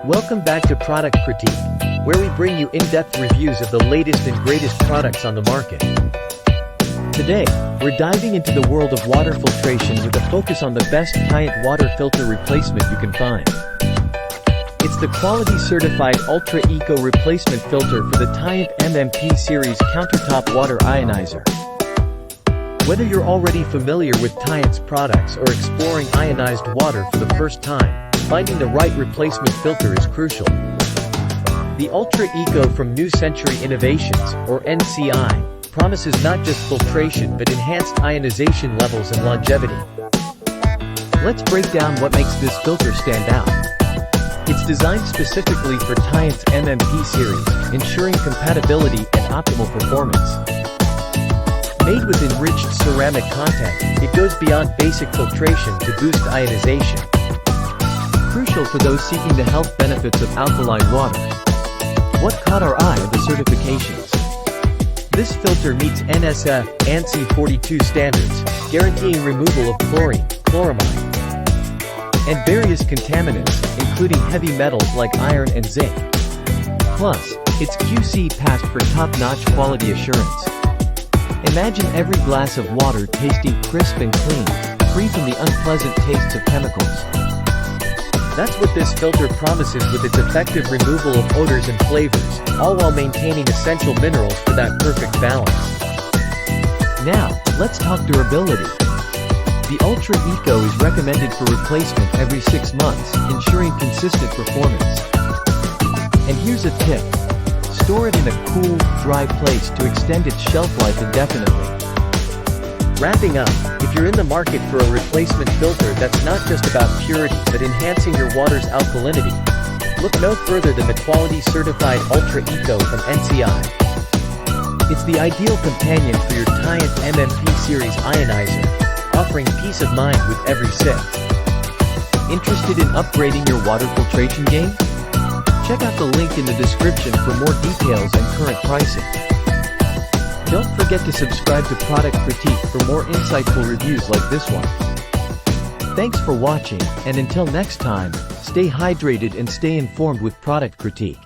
Welcome back to Product Critique, where we bring you in-depth reviews of the latest and greatest products on the market. Today, we're diving into the world of water filtration with a focus on the best Tyent Water Filter Replacement you can find. It's the quality-certified Ultra Eco Replacement Filter for the Tyent MMP Series Countertop Water Ionizer. Whether you're already familiar with Tyent's products or exploring ionized water for the first time, finding the right replacement filter is crucial. The Ultra Eco from New Century Innovations, or NCI, promises not just filtration but enhanced ionization levels and longevity. Let's break down what makes this filter stand out. It's designed specifically for Tyent's MMP series, ensuring compatibility and optimal performance. Made with enriched ceramic content, it goes beyond basic filtration to boost ionization. Crucial for those seeking the health benefits of alkaline water. What caught our eye are the certifications. This filter meets NSF ANSI 42 standards, guaranteeing removal of chlorine, chloramine, and various contaminants, including heavy metals like iron and zinc. Plus, it's QC passed for top-notch quality assurance. Imagine every glass of water tasting crisp and clean, free from the unpleasant tastes of chemicals. That's what this filter promises with its effective removal of odors and flavors, all while maintaining essential minerals for that perfect balance. Now, let's talk durability. The Ultra Eco is recommended for replacement every 6 months, ensuring consistent performance. And here's a tip. Store it in a cool, dry place to extend its shelf life indefinitely. Wrapping up, if you're in the market for a replacement filter that's not just about purity but enhancing your water's alkalinity, look no further than the quality-certified Ultra Eco from NCI. It's the ideal companion for your Tyent MMP Series Ionizer, offering peace of mind with every sip. Interested in upgrading your water filtration game? Check out the link in the description for more details and current pricing. Don't forget to subscribe to Product Critique for more insightful reviews like this one. Thanks for watching, and until next time, stay hydrated and stay informed with Product Critique.